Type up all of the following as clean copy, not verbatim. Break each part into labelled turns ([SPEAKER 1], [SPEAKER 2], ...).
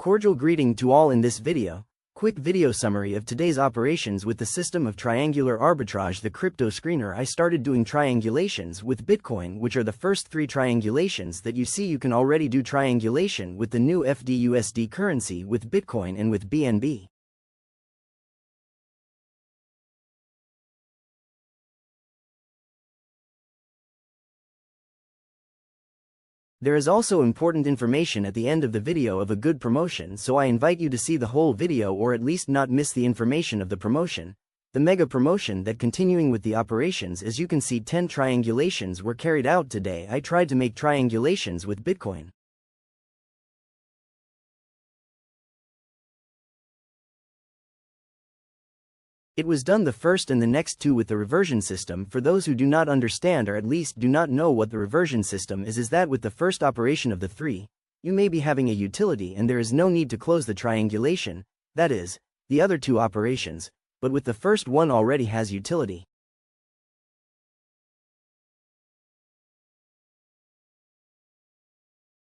[SPEAKER 1] Cordial greeting to all in this video. Quick video summary of today's operations with the system of Triangular Arbitrage, the crypto screener. I started doing triangulations with Bitcoin, which are the first 3 triangulations that you see. You can already do triangulation with the new FDUSD currency with Bitcoin and with BNB. There is also important information at the end of the video of a good promotion, so I invite you to see the whole video or at least not miss the information of the promotion. The mega promotion that continuing with the operations. As you can see, 10 triangulations were carried out today. I tried to make triangulations with Bitcoin. It was done the first and the next 2 with the reversion system. For those who do not understand or at least do not know what the reversion system is that with the first operation of the 3, you may be having a utility and there is no need to close the triangulation, that is, the other 2 operations, but with the first one already has utility.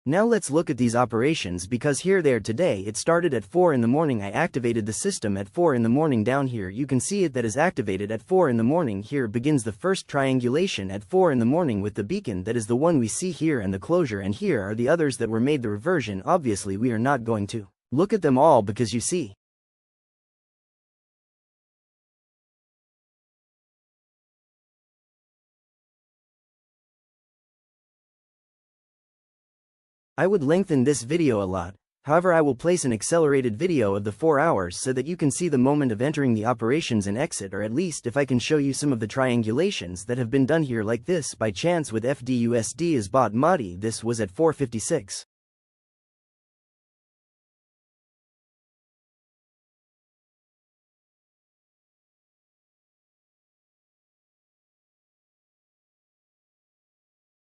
[SPEAKER 1] Now let's look at these operations, because here they are today. It started at 4 in the morning. I activated the system at 4 in the morning. Down here you can see it that is activated at 4 in the morning. Here begins the first triangulation at 4 in the morning with the beacon, that is the one we see here, and the closure, and here are the others that were made the reversion. Obviously we are not going to look at them all because you see, I would lengthen this video a lot. However, I will place an accelerated video of the 4 hours so that you can see the moment of entering the operations and exit, or at least if I can show you some of the triangulations that have been done here, like this by chance with FDUSD as bot Madi. This was at 4:56.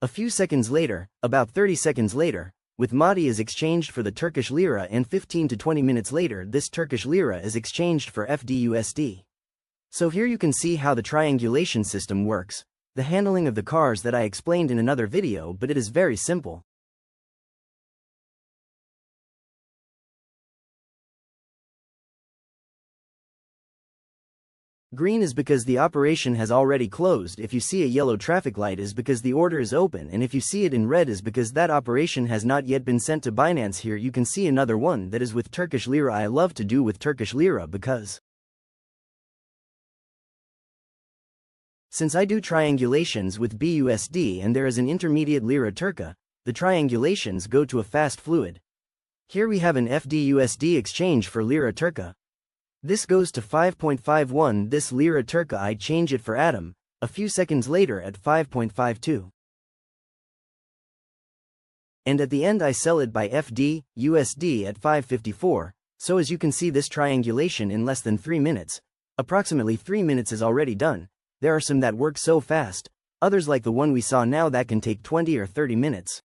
[SPEAKER 1] A few seconds later, about 30 seconds later, with Madi is exchanged for the Turkish lira, and 15 to 20 minutes later this Turkish lira is exchanged for FDUSD. So here you can see how the triangulation system works, the handling of the cars that I explained in another video, but it is very simple. Green is because the operation has already closed. If you see a yellow traffic light is because the order is open, and if you see it in red is because that operation has not yet been sent to Binance. Here you can see another one that is with Turkish lira. I love to do with Turkish lira because since I do triangulations with BUSD and there is an intermediate lira Turka, the triangulations go to a fast fluid. Here we have an FDUSD exchange for lira Turka. This goes to 5.51. This lira Turka I change it for Atom a few seconds later at 5.52. And at the end I sell it by FDUSD at 5.54. So as you can see, this triangulation in less than 3 minutes, approximately 3 minutes, is already done. There are some that work so fast, others like the one we saw now that can take 20 or 30 minutes.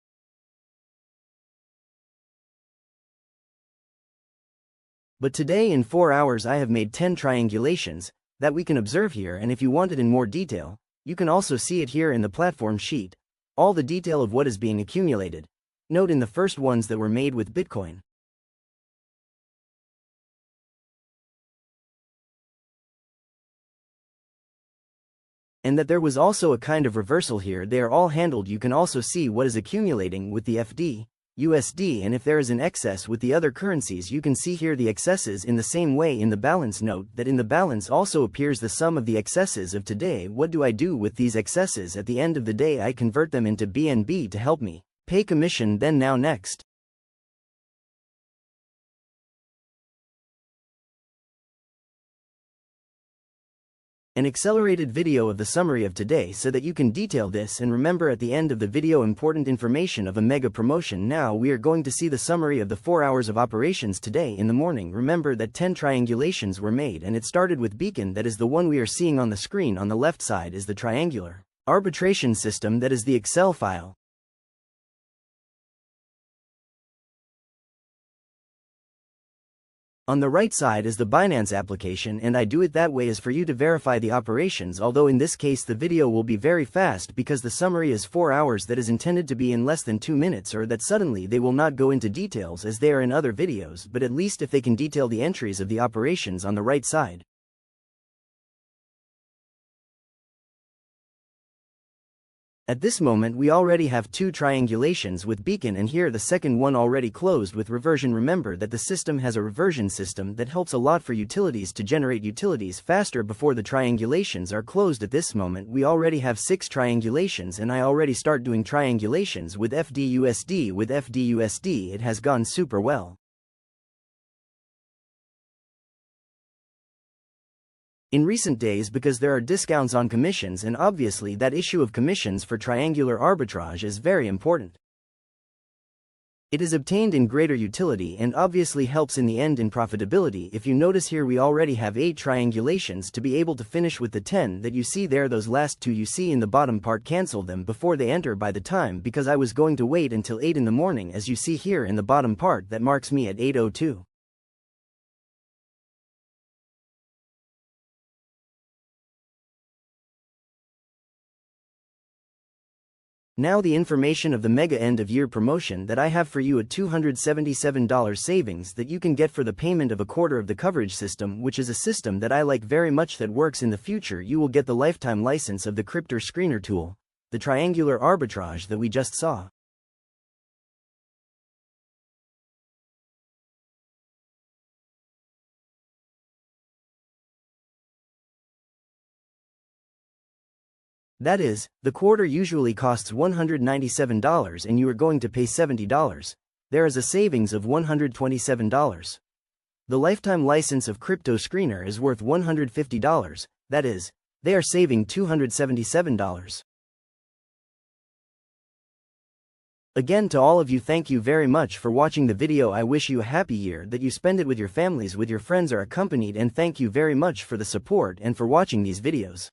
[SPEAKER 1] But today in 4 hours I have made 10 triangulations that we can observe here, and if you want it in more detail, you can also see it here in the platform sheet, all the detail of what is being accumulated. Note in the first ones that were made with Bitcoin. And that there was also a kind of reversal here. They are all handled. You can also see what is accumulating with the FDUSD, and if there is an excess with the other currencies, you can see here the excesses in the same way in the balance. Note that in the balance also appears the sum of the excesses of today. What do I do with these excesses? At the end of the day I convert them into BNB to help me pay commission. Then now next, an accelerated video of the summary of today so that you can detail this and remember at the end of the video important information of a mega promotion. Now we are going to see the summary of the 4 hours of operations today in the morning. Remember that 10 triangulations were made, and it started with beacon, that is the one we are seeing on the screen. On the left side is the triangular arbitration system, that is the Excel file. On the right side is the Binance application, and I do it that way is for you to verify the operations, although in this case the video will be very fast because the summary is 4 hours that is intended to be in less than 2 minutes, or that suddenly they will not go into details as they are in other videos, but at least if they can detail the entries of the operations on the right side. At this moment we already have 2 triangulations with beacon, and here the second one already closed with reversion. Remember that the system has a reversion system that helps a lot for utilities to generate utilities faster before the triangulations are closed. At this moment we already have 6 triangulations, and I already start doing triangulations with FDUSD. With FDUSD it has gone super well. In recent days, because there are discounts on commissions, and obviously that issue of commissions for triangular arbitrage is very important. It is obtained in greater utility and obviously helps in the end in profitability. If you notice here we already have 8 triangulations to be able to finish with the 10 that you see there. Those last 2 you see in the bottom part, cancel them before they enter by the time, because I was going to wait until 8 in the morning, as you see here in the bottom part that marks me at 8:02. Now the information of the mega end of year promotion that I have for you, at $277 savings that you can get for the payment of a quarter of the coverage system, which is a system that I like very much that works in the future. You will get the lifetime license of the crypto screener tool, the triangular arbitrage that we just saw. That is, the quarter usually costs $197 and you are going to pay $70. There is a savings of $127. The lifetime license of Crypto Screener is worth $150, that is, they are saving $277. Again, to all of you, thank you very much for watching the video. I wish you a happy year, that you spend it with your families, with your friends, or accompanied, and thank you very much for the support and for watching these videos.